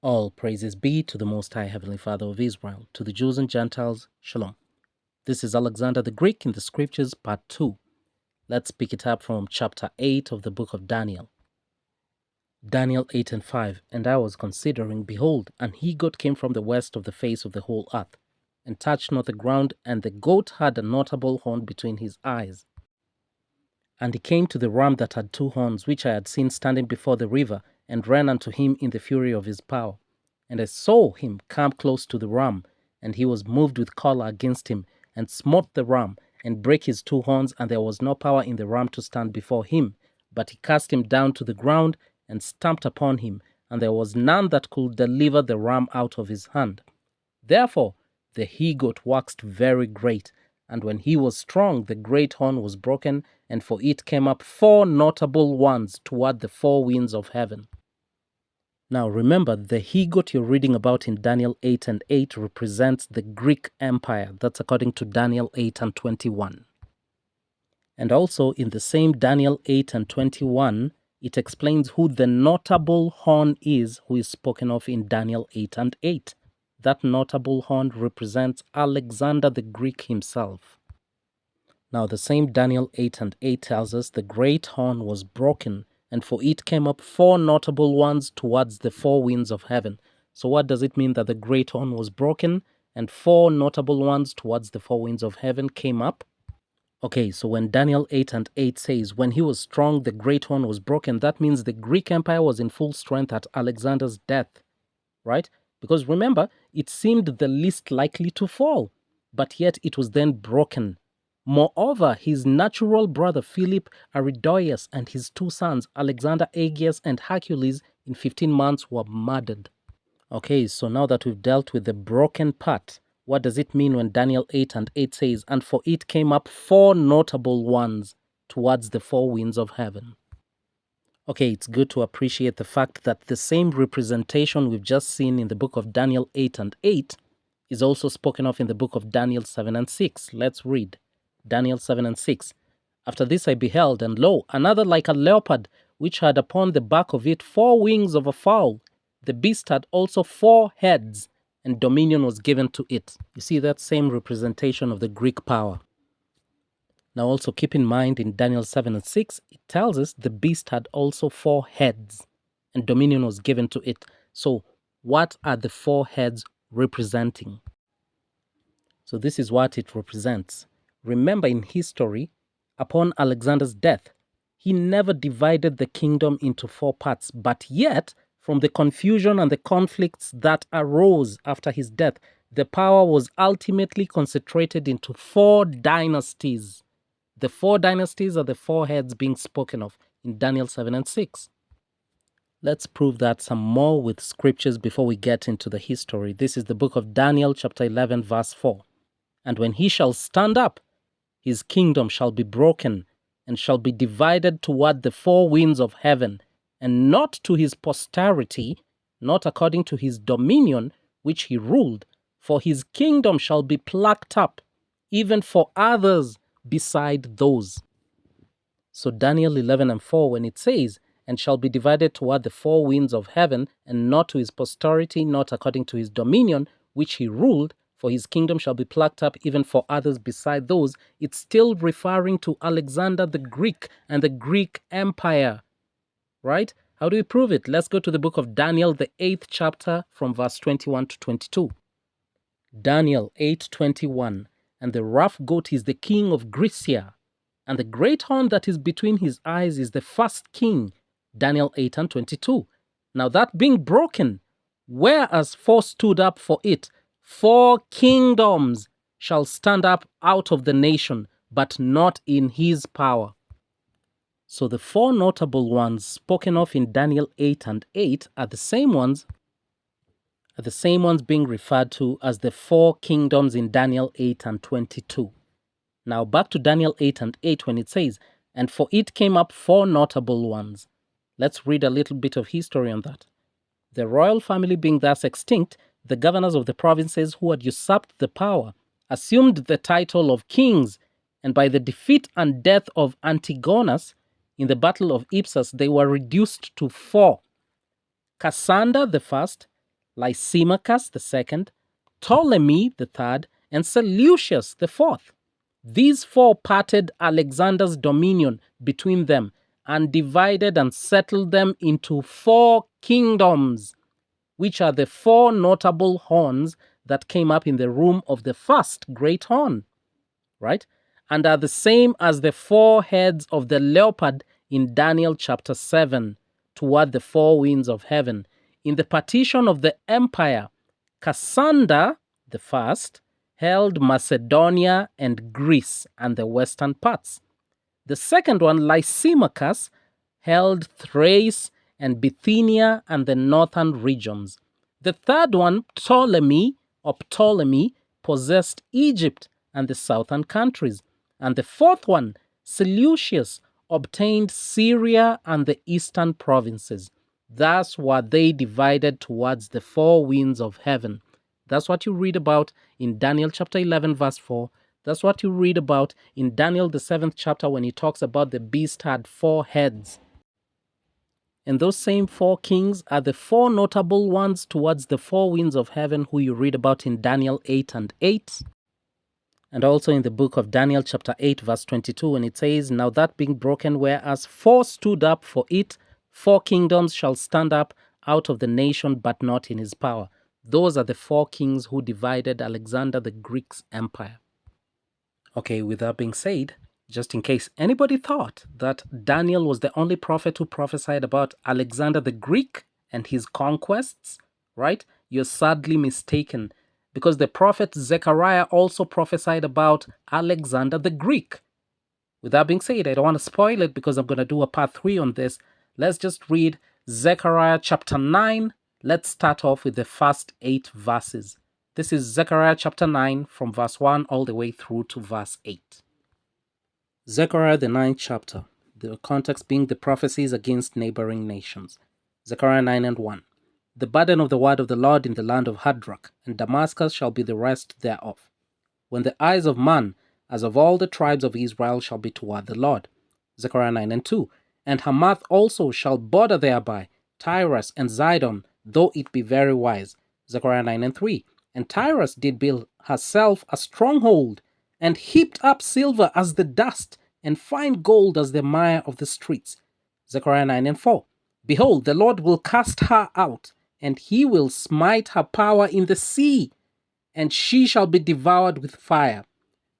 All praises be to the Most High Heavenly Father of Israel, to the Jews and Gentiles, Shalom. This is Alexander the Greek in the Scriptures, Part 2. Let's pick it up from chapter 8 of the book of Daniel. Daniel 8 and 5. And I was considering, behold, an he-goat came from the west of the face of the whole earth, and touched not the ground, and the goat had a notable horn between his eyes. And he came to the ram that had two horns, which I had seen standing before the river, and ran unto him in the fury of his power. And I saw him come close to the ram, and he was moved with choler against him, and smote the ram, and brake his two horns, and there was no power in the ram to stand before him. But he cast him down to the ground, and stamped upon him, and there was none that could deliver the ram out of his hand. Therefore the he-goat waxed very great, and when he was strong, the great horn was broken, and for it came up four notable ones toward the four winds of heaven. Now remember, the he-goat you're reading about in Daniel 8 and 8 represents the Greek Empire. That's according to Daniel 8 and 21. And also in the same Daniel 8 and 21, it explains who the notable horn is who is spoken of in Daniel 8 and 8. That notable horn represents Alexander the Greek himself. Now the same Daniel 8 and 8 tells us the great horn was broken, and for it came up four notable ones towards the four winds of heaven. So what does it mean that the great horn was broken and four notable ones towards the four winds of heaven came up? Okay, so when Daniel 8 and 8 says, when he was strong, the great horn was broken, that means the Greek Empire was in full strength at Alexander's death, right? Because remember, it seemed the least likely to fall, but yet it was then broken. Moreover, his natural brother Philip Aridoius and his two sons, Alexander Aegeus and Hercules, in 15 months were murdered. Okay, so now that we've dealt with the broken part, what does it mean when Daniel 8 and 8 says, and for it came up four notable ones towards the four winds of heaven? Okay, it's good to appreciate the fact that the same representation we've just seen in the book of Daniel 8 and 8 is also spoken of in the book of Daniel 7 and 6. Let's read. Daniel 7 and 6. After this I beheld, and lo, another like a leopard, which had upon the back of it four wings of a fowl. The beast had also four heads, and dominion was given to it. You see that same representation of the Greek power. Now also keep in mind in Daniel 7 and 6, it tells us the beast had also four heads, and dominion was given to it. So what are the four heads representing? So this is what it represents. Remember in history, upon Alexander's death, he never divided the kingdom into four parts, but yet, from the confusion and the conflicts that arose after his death, the power was ultimately concentrated into four dynasties. The four dynasties are the four heads being spoken of in Daniel 7 and 6. Let's prove that some more with scriptures before we get into the history. This is the book of Daniel, chapter 11, verse 4. And when he shall stand up, his kingdom shall be broken, and shall be divided toward the four winds of heaven, and not to his posterity, not according to his dominion which he ruled, for his kingdom shall be plucked up, even for others beside those. So Daniel 11 and 4, when it says, and shall be divided toward the four winds of heaven, and not to his posterity, not according to his dominion which he ruled, for his kingdom shall be plucked up even for others beside those, it's still referring to Alexander the Greek and the Greek Empire, right? How do we prove it? Let's go to the book of Daniel, the 8th chapter, from verse 21 to 22. Daniel 8:21. And the rough goat is the king of Grecia, and the great horn that is between his eyes is the first king. Daniel 8 and 22. Now that being broken, whereas four stood up for it, four kingdoms shall stand up out of the nation, but not in his power. So the four notable ones spoken of in Daniel 8 and 8 are the same ones being referred to as the four kingdoms in Daniel 8 and 22. Now back to Daniel 8 and 8 when it says, and for it came up four notable ones. Let's read a little bit of history on that. The royal family being thus extinct, the governors of the provinces who had usurped the power assumed the title of kings, and by the defeat and death of Antigonus in the battle of Ipsus, they were reduced to four: Cassander the first, Lysimachus the second, Ptolemy the third, and Seleucus the fourth. These four parted Alexander's dominion between them and divided and settled them into 4 kingdoms, which are the 4 notable horns that came up in the room of the first great horn, right? And are the same as the 4 heads of the leopard in Daniel chapter 7 toward the 4 winds of heaven. In the partition of the empire, Cassander the first held Macedonia and Greece and the western parts. The second one, Lysimachus, held Thrace and Bithynia and the northern regions. The third one, Ptolemy, possessed Egypt and the southern countries. And the fourth one, Seleucus, obtained Syria and the eastern provinces. Thus were they divided towards the 4 winds of heaven. That's what you read about in Daniel chapter 11, verse 4. That's what you read about in Daniel the 7th chapter when he talks about the beast had 4 heads. And those same 4 kings are the 4 notable ones towards the 4 winds of heaven who you read about in Daniel 8 and 8. And also in the book of Daniel chapter 8 verse 22 when it says, "Now that being broken, whereas 4 stood up for it, 4 kingdoms shall stand up out of the nation, but not in his power." Those are the 4 kings who divided Alexander the Greek's empire. Okay, with that being said, just in case anybody thought that Daniel was the only prophet who prophesied about Alexander the Greek and his conquests, right? You're sadly mistaken, because the prophet Zechariah also prophesied about Alexander the Greek. With that being said, I don't want to spoil it because I'm going to do a part 3 on this. Let's just read Zechariah chapter 9. Let's start off with the first 8 verses. This is Zechariah chapter 9 from verse 1 all the way through to verse 8. Zechariah the 9th chapter, the context being the prophecies against neighboring nations. Zechariah 9 and 1. The burden of the word of the Lord in the land of Hadrach, and Damascus shall be the rest thereof. When the eyes of man, as of all the tribes of Israel, shall be toward the Lord. Zechariah 9 and 2. And Hamath also shall border thereby, Tyrus and Zidon, though it be very wise. Zechariah 9 and 3. And Tyrus did build herself a stronghold, and heaped up silver as the dust, and fine gold as the mire of the streets. Zechariah 9 and 4. Behold, the Lord will cast her out, and he will smite her power in the sea, and she shall be devoured with fire.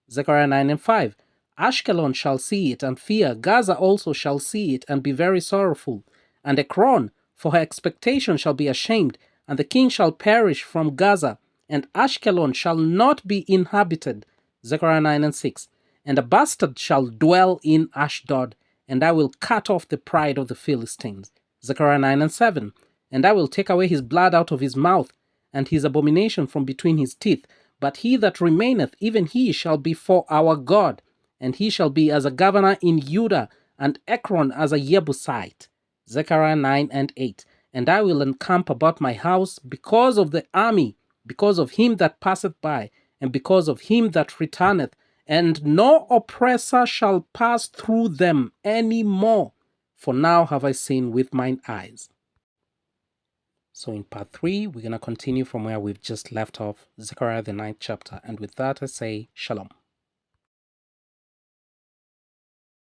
Zechariah 9 and 5. Ashkelon shall see it and fear, Gaza also shall see it and be very sorrowful. And Ekron, for her expectation, shall be ashamed, and the king shall perish from Gaza, and Ashkelon shall not be inhabited. Zechariah 9 and 6. And a bastard shall dwell in Ashdod, and I will cut off the pride of the Philistines. Zechariah 9 and 7. And I will take away his blood out of his mouth, and his abomination from between his teeth. But he that remaineth, even he shall be for our God, and he shall be as a governor in Judah, and Ekron as a Jebusite. Zechariah 9 and 8. And I will encamp about my house because of the army, because of him that passeth by, and because of him that returneth, and no oppressor shall pass through them any more, for now have I seen with mine eyes. So in part 3, we're going to continue from where we've just left off, Zechariah the 9th chapter, and with that I say, Shalom.